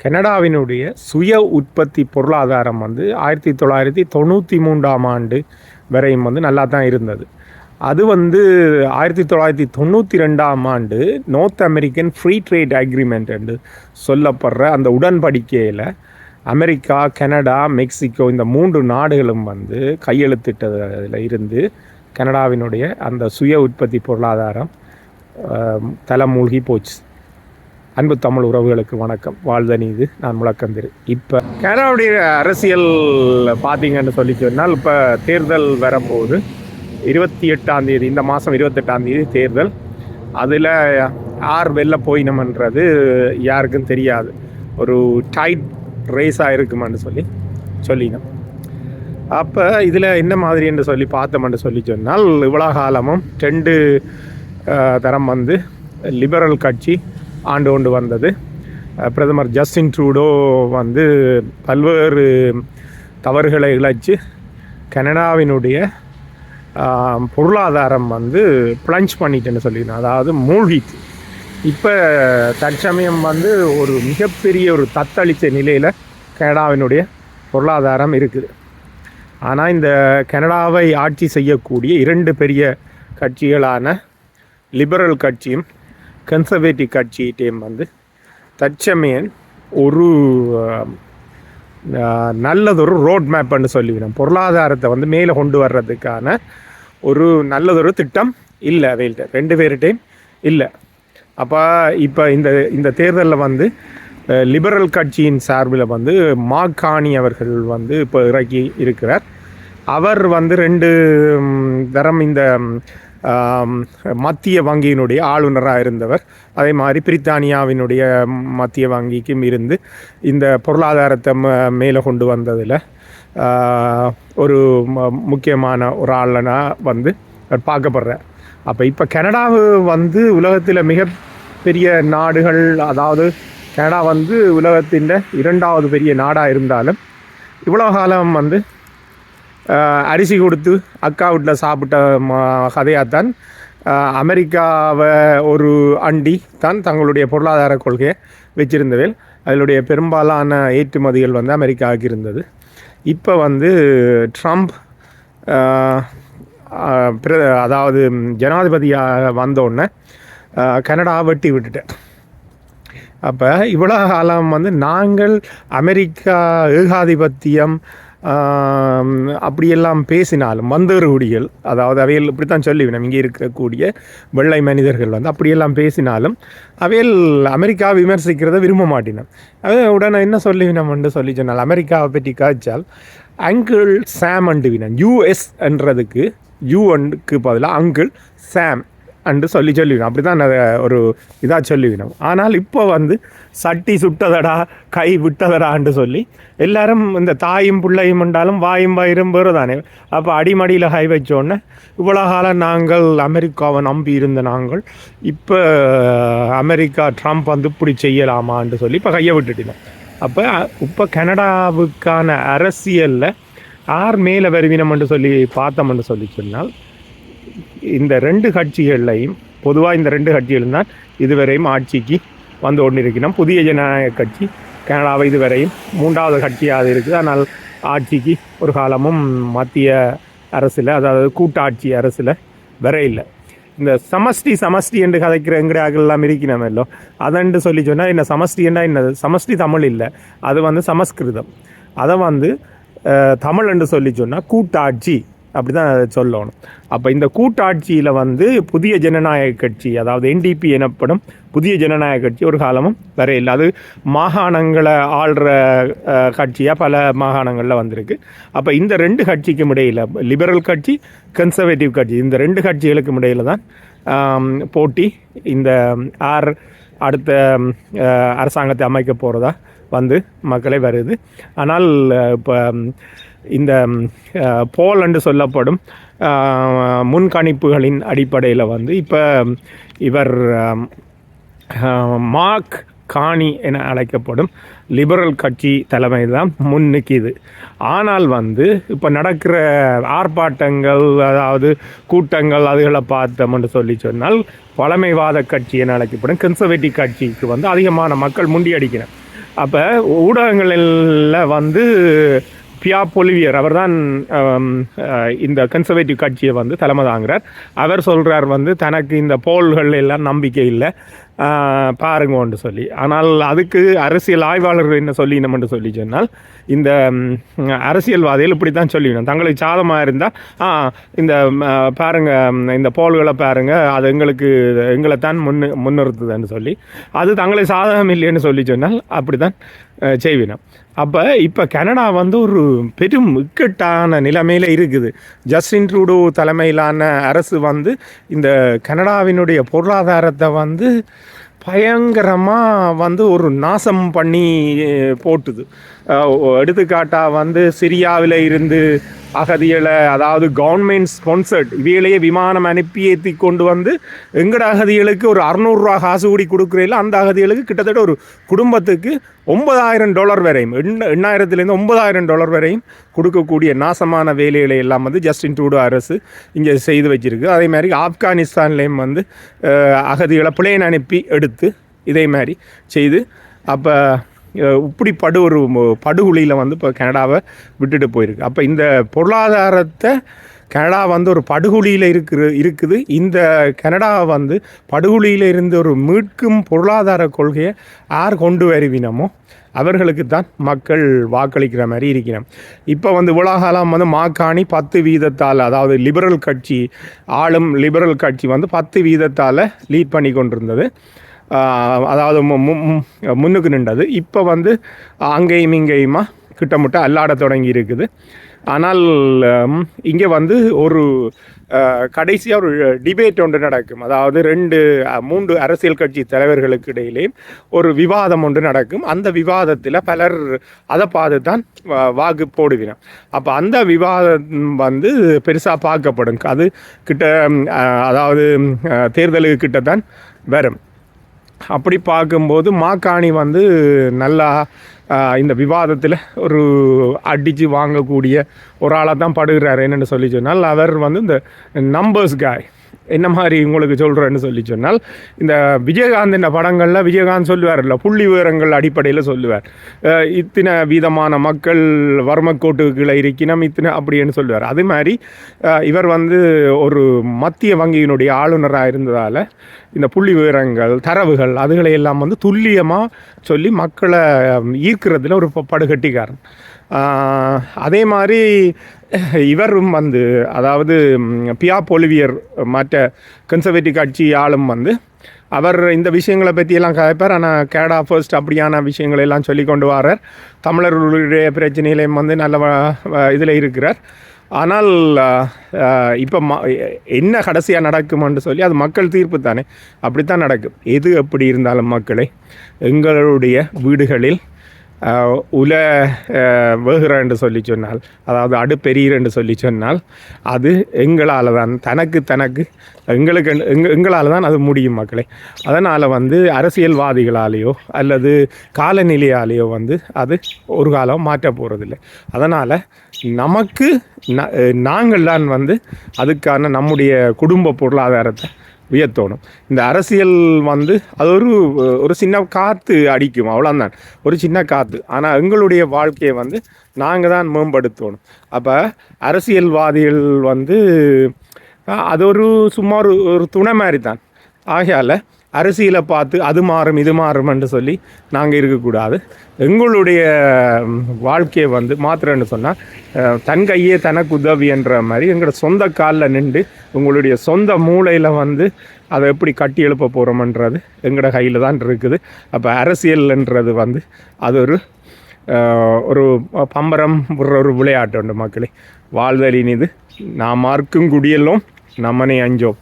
கனடாவினுடைய சுய உற்பத்தி பொருளாதாரம் வந்து 1993ஆம் ஆண்டு வரையும் வந்து நல்லா தான் இருந்தது. அது வந்து 1992ஆம் ஆண்டு north American free trade agreement என்று சொல்லப்படுற அந்த உடன்படிக்கையில் அமெரிக்கா, கனடா, மெக்சிகோ இந்த 3 நாடுகளும் வந்து கையெழுத்திட்டதில் இருந்து கனடாவினுடைய அந்த சுய உற்பத்தி பொருளாதாரம் தலை மூழ்கி போச்சு. அன்பு தமிழ் உறவுகளுக்கு வணக்கம். வாழ்தனீது நான் முழக்கந்திரு. இப்போ கனடாவுடைய அரசியல் பார்த்தீங்கன்னு சொல்லி சொன்னால், இப்போ தேர்தல் வரப்போகுது. 28ஆம் தேதி, இந்த மாதம் 28ஆம் தேதி தேர்தல். அதில் யார் வெளில போயினோம்ன்றது யாருக்கும் தெரியாது. ஒரு டைட் ரேஸாக இருக்குமென்னு சொல்லினோம். அப்போ இதில் என்ன மாதிரி என்று சொல்லி பார்த்தோம்னு சொல்லி சொன்னால், இவ்வளோ காலமும் 2 தரம் வந்து லிபரல் கட்சி ஆண்டு கொண்டு வந்தது. பிரதமர் ஜஸ்டின் ட்ரூடோ வந்து பல்வேறு தவறுகளை இழைச்சு கனடாவினுடைய பொருளாதாரம் வந்து பிளஞ்ச் பண்ணிட்டுன்னு சொல்லிடணும், அதாவது மூழ்கிட்டு. இப்போ தற்சமயம் வந்து ஒரு மிகப்பெரிய ஒரு தத்தளித்த நிலையில் கனடாவினுடைய பொருளாதாரம் இருக்குது. ஆனால் இந்த கனடாவை ஆட்சி செய்யக்கூடிய 2 பெரிய கட்சிகளான லிபரல் கட்சியும் கன்சர்வேட்டிவ் கட்சியிட்டையும் வந்து தற்சமயம் ஒரு நல்லதொரு ரோட் மேப்னு சொல்லிவிடும். பொருளாதாரத்தை வந்து மேலே கொண்டு வர்றதுக்கான ஒரு நல்லதொரு திட்டம் இல்லை அவைகிட்ட, 2 பேர்கிட்டையும் இல்லை. அப்போ இப்போ இந்த தேர்தலில் வந்து லிபரல் கட்சியின் சார்பில் வந்து மார்க் கார்னி அவர்கள் வந்து இப்போ இறக்கி இருக்கிறார். அவர் வந்து 2 தரம் இந்த மத்திய வங்கியினுடைய ஆளுநராக இருந்தவர். அதே மாதிரி பிரித்தானியாவினுடைய மத்திய வங்கிக்கும் இருந்து இந்த பொருளாதாரத்தை மேலே கொண்டு வந்ததில் ஒரு முக்கியமான ஒரு ஆளுநராக வந்து பார்க்கப்படுறார். அப்போ இப்போ கனடாவு வந்து உலகத்தில் மிகப்பெரிய நாடுகள், அதாவது கனடா வந்து உலகத்தின் 2வது பெரிய நாடாக இருந்தாலும் இவ்வளோ காலம் வந்து அரிசி கொடுத்து அக்கா வீட்டில் சாப்பிட்ட கதையாகத்தான் அமெரிக்காவை ஒரு அண்டி தான் தங்களுடைய பொருளாதார கொள்கையை வச்சிருந்தவர்கள். அதனுடைய பெரும்பாலான ஏற்றுமதிகள் வந்து அமெரிக்காவுக்கு இருந்தது. இப்போ வந்து ட்ரம்ப் அதாவது ஜனாதிபதியாக வந்தோடனே கனடா வெட்டி விட்டுட்டேன். அப்போ இவ்வளோ காலம் வந்து நாங்கள் அமெரிக்கா ஏகாதிபத்தியம் அப்படியெல்லாம் பேசினாலும் வந்தவர்களுடைய, அதாவது அவைகள் இப்படித்தான் சொல்லிவிடும், இங்கே இருக்கக்கூடிய வெள்ளை மனிதர்கள் வந்து அப்படியெல்லாம் பேசினாலும் அவைகள் அமெரிக்காவை விமர்சிக்கிறத விரும்ப மாட்டினோம். உடனே என்ன சொல்லிவினோம்னு சொல்லி சொன்னால், அமெரிக்காவை பற்றி காய்ச்சால் அங்கிள் சாம் அண்டுவினன், யூஎஸ் என்றதுக்கு யூஎன்க்கு பதிலாக அங்கிள் சாம் அண்டு சொல்லிவிடும். அப்படி தான் ஒரு இதாக சொல்லிவிடும். ஆனால் இப்போ வந்து சட்டி சுட்டதடா கை விட்டதடான்னு சொல்லி எல்லாரும் இந்த தாயும் பிள்ளையும் உண்டாலும் வாயும் வயிறும் வேறு தானே. அப்போ அடிமடியில் கை வச்சோடனே இவ்வளோ காலம் நாங்கள் அமெரிக்காவை நம்பி இருந்த நாங்கள் இப்போ அமெரிக்கா ட்ரம்ப் வந்து இப்படி செய்யலாமான்னு சொல்லி இப்போ கையை விட்டுட்டினோம். அப்போ இப்போ கனடாவுக்கான அரசியலில் யார் மேலே வருவினம்னு சொல்லி பார்த்தோம்னு சொல்லி சொன்னால், இந்த 2 கட்சிகள்லையும் பொதுவாக இந்த 2 கட்சிகளும் தான் இதுவரையும் ஆட்சிக்கு வந்து கொண்டிருக்கணும். புதிய ஜனநாயக கட்சி கனடாவை இதுவரையும் 3வது கட்சியாக இருக்குது. ஆனால் ஆட்சிக்கு ஒரு காலமும் மத்திய அரசில், அதாவது கூட்டாட்சி அரசில் வர இல்லை. இந்த சமஷ்டி என்று கதைக்கிற எங்கடையாக்கெல்லாம் இருக்கணுமல்லோ, அதன்று சொல்லி சொன்னால் இந்த சமஷ்டின்னா என்னது? சமஷ்டி தமிழ் இல்லை, அது வந்து சமஸ்கிருதம். அதை வந்து தமிழ் என்று சொல்லி சொன்னால் கூட்டாட்சி அப்படி தான் சொல்லணும். அப்போ இந்த கூட்டாட்சியில் வந்து புதிய ஜனநாயக கட்சி, அதாவது என்டிபி எனப்படும் புதிய ஜனநாயக கட்சி ஒரு காலமும் வர இல்லை. அது மாகாணங்களை ஆள்ற கட்சியாக பல மாகாணங்களில் வந்திருக்கு. அப்போ இந்த 2 கட்சிக்கும் இடையில், லிபரல் கட்சி, கன்சர்வேட்டிவ் கட்சி, இந்த 2 கட்சிகளுக்கும் இடையில் தான் போட்டி. இந்த அடுத்த அரசாங்கத்தை அமைக்க போகிறதா வந்து மக்களை வருது. ஆனால் இப்போ இந்த போல் என்று சொல்லப்படும் முன்கணிப்புகளின் அடிப்படையில் வந்து இப்போ இவர் மார்க் கார்னி என அழைக்கப்படும் லிபரல் கட்சி தலைமை தான் முன்னிக்குது. ஆனால் வந்து இப்போ நடக்கிற ஆர்ப்பாட்டங்கள், அதாவது கூட்டங்கள், அதுகளை பார்த்தோம்னு சொல்லி சொன்னால் பழமைவாத கட்சி என அழைக்கப்படும் கன்சர்வேட்டிவ் கட்சிக்கு வந்து அதிகமான மக்கள் முண்டியடிக்கிறேன். அப்போ ஊடகங்களில் வந்து பியா பொலிவியர் அவர் தான் இந்த கன்சர்வேட்டிவ் கட்சியை வந்து தலைமை தாங்கிறார். அவர் சொல்கிறார் வந்து தனக்கு இந்த போல்கள் எல்லாம் நம்பிக்கை இல்லை பாருங்கன்னு சொல்லி. ஆனால் அதுக்கு அரசியல் ஆய்வாளர்கள் என்ன சொல்லினோம்னு சொல்லி சொன்னால், இந்த அரசியல்வாதிகள் இப்படி தான் சொல்லிடணும், தங்களுக்கு சாதமாக இருந்தால் இந்த பாருங்கள் இந்த போல்களை பாருங்கள் அது எங்களை தான் முன்னிறுத்துதுன்னு சொல்லி, அது தங்களுக்கு சாதகம் இல்லைன்னு சொல்லி சொன்னால் அப்படி தான் செய்வினோம். அப்போ இப்போ கனடா வந்து ஒரு பெரும் இக்கட்டான நிலைமையில் இருக்குது. ஜஸ்டின் ட்ரூடோ தலைமையிலான அரசு வந்து இந்த கனடாவினுடைய பொருளாதாரத்தை வந்து பயங்கரமாக வந்து ஒரு நாசம் பண்ணி போட்டுது. எடுத்துக்காட்டாக வந்து சிரியாவில் இருந்து அகதிகளை, அதாவது கவர்மெண்ட் ஸ்பான்சர்ட் இவைகளையே விமானம் அனுப்பி ஏற்றி கொண்டு வந்து எங்கட அகதிகளுக்கு ஒரு $600 காசு கூடி கொடுக்குறதில்ல. அந்த அகதிகளுக்கு கிட்டத்தட்ட ஒரு குடும்பத்துக்கு $9,000 வரையும், $8,000 $9,000 வரையும் கொடுக்கக்கூடிய நாசமான வேலைகளை எல்லாம் வந்து ஜஸ்டின் ட்ரூடோ அரசு இங்கே செய்து வச்சிருக்கு. அதே மாதிரி ஆப்கானிஸ்தான்லேயும் வந்து அகதிகளை பிளேன் அனுப்பி எடுத்து இதே மாதிரி செய்து அப்போ இப்படி ஒரு படுகொலியில் வந்து இப்போ கனடாவை விட்டுட்டு போயிருக்கு. அப்போ இந்த பொருளாதாரத்தை கனடா வந்து ஒரு படுகொலியில் இருக்குது. இந்த கனடா வந்து படுகொலியில் இருந்து ஒரு மீட்கும் பொருளாதார கொள்கையை யார் கொண்டு வருவினமோ அவர்களுக்கு தான் மக்கள் வாக்களிக்கிற மாதிரி இருக்கிறோம். இப்போ வந்து உலகாலம் வந்து மாக்காணி 10% அதாவது லிபரல் கட்சி ஆளும் லிபரல் கட்சி வந்து 10% லீட் பண்ணி கொண்டிருந்தது. அதாவது முன்னுக்கு நின்றது. இப்போ வந்து அங்கேயும் இங்கேயுமா கிட்டமுட்ட அல்லாட தொடங்கி இருக்குது. ஆனால் இங்கே வந்து ஒரு கடைசியாக ஒரு டிபேட் ஒன்று நடக்கும். அதாவது 2-3 அரசியல் கட்சி தலைவர்களுக்கு இடையிலே ஒரு விவாதம் ஒன்று நடக்கும். அந்த விவாதத்தில் பலர் அதை பார்த்து தான் வாக்கு போடுவினோம். அப்போ அந்த விவாதம் வந்து பெருசாக பார்க்கப்படும். அது அதாவது தேர்தலுக்கு கிட்ட தான் வரும். அப்படி பார்க்கும்போது மாக்காணி வந்து நல்லா இந்த விவாதத்தில் ஒரு அடித்து வாங்கக்கூடிய ஒரு ஆளாக தான் படுகிறார். என்னென்னு சொல்லி சொன்னால், அவர் வந்து இந்த நம்பர்ஸ் காய் என்ன மாதிரி உங்களுக்கு சொல்கிறேன்னு சொல்லி சொன்னால், இந்த விஜயகாந்த் இந்த படங்களில் விஜயகாந்த் சொல்லுவார்ல, புள்ளி விவரங்கள் அடிப்படையில் சொல்லுவார். இத்தனை வீதமான மக்கள் வறுமைக்கோட்டுகளை இருக்கணும் இத்தனை அப்படின்னு சொல்லுவார். அதே மாதிரி இவர் வந்து ஒரு மத்திய வங்கியினுடைய ஆளுநராக இருந்ததால் இந்த புள்ளி விவரங்கள் தரவுகள் அதுகளை எல்லாம் வந்து துல்லியமாக சொல்லி மக்களை ஈர்க்கிறதுல ஒரு படுகட்டிக்காரன். அதே மாதிரி இவரும் வந்து அதாவது பியா பொலிவியர் மற்ற கன்சர்வேட்டிவ் கட்சி ஆளும் வந்து அவர் இந்த விஷயங்களை பற்றியெல்லாம் கதைப்பார். ஆனால் கனடா ஃபர்ஸ்ட் அப்படியான விஷயங்களை எல்லாம் சொல்லி கொண்டு வரார். தமிழர்களுடைய பிரச்சனையிலையும் வந்து நல்ல இதில் இருக்கிறார். ஆனால் இப்போ என்ன கடைசியாக நடக்குமென்று சொல்லி அது மக்கள் தீர்ப்பு தானே, அப்படித்தான் நடக்கும். எது எப்படி இருந்தாலும் மக்களை எங்களுடைய வீடுகளில் வேகிற என்று சொல்லி சொன்னால், அதாவது அடுப்பெரியர் என்று சொல்லி சொன்னால், அது எங்களால் தான் எங்களால் தான் அது முடியும் மக்களை. அதனால் வந்து அரசியல்வாதிகளாலேயோ அல்லது காலநிலையாலேயோ வந்து அது ஒரு காலம் மாற்ற போகிறதில்லை. அதனால் நமக்கு நாங்கள் தான் வந்து அதுக்கான நம்முடைய குடும்ப பொருளாதாரத்தை உயர்த்தணும். இந்த அரசியல் வந்து அது ஒரு சின்ன காற்று அடிக்கும், அவ்வளோதான், ஒரு சின்ன காற்று. ஆனால் எங்களுடைய வாழ்க்கையை வந்து நாங்கள் தான் மேம்படுத்தணும். அப்போ அரசியல்வாதிகள் வந்து அது சும்மா ஒரு துணை மாதிரி தான். ஆகையால் அரசியலை பார்த்து அது மாறும் இது மாறும் என்று சொல்லி நாங்கள் இருக்கக்கூடாது. எங்களுடைய வாழ்க்கையை வந்து மாத்திரன்னு சொன்னால் தன் கையே தனக்கு உதவி என்ற மாதிரி எங்களோட சொந்த காலில் நின்று உங்களுடைய சொந்த மூளையில் வந்து அதை எப்படி கட்டி எழுப்ப போகிறோம்ன்றது எங்களோட கையில் தான் இருக்குது. அப்போ அரசியல்ன்றது வந்து அது ஒரு பம்பரம் ஒரு விளையாட்டு உண்டு மக்களே. வாழ்தலின் இது நாம் மார்க்கும் குடியெல்லாம் நம்மனை அஞ்சோம்.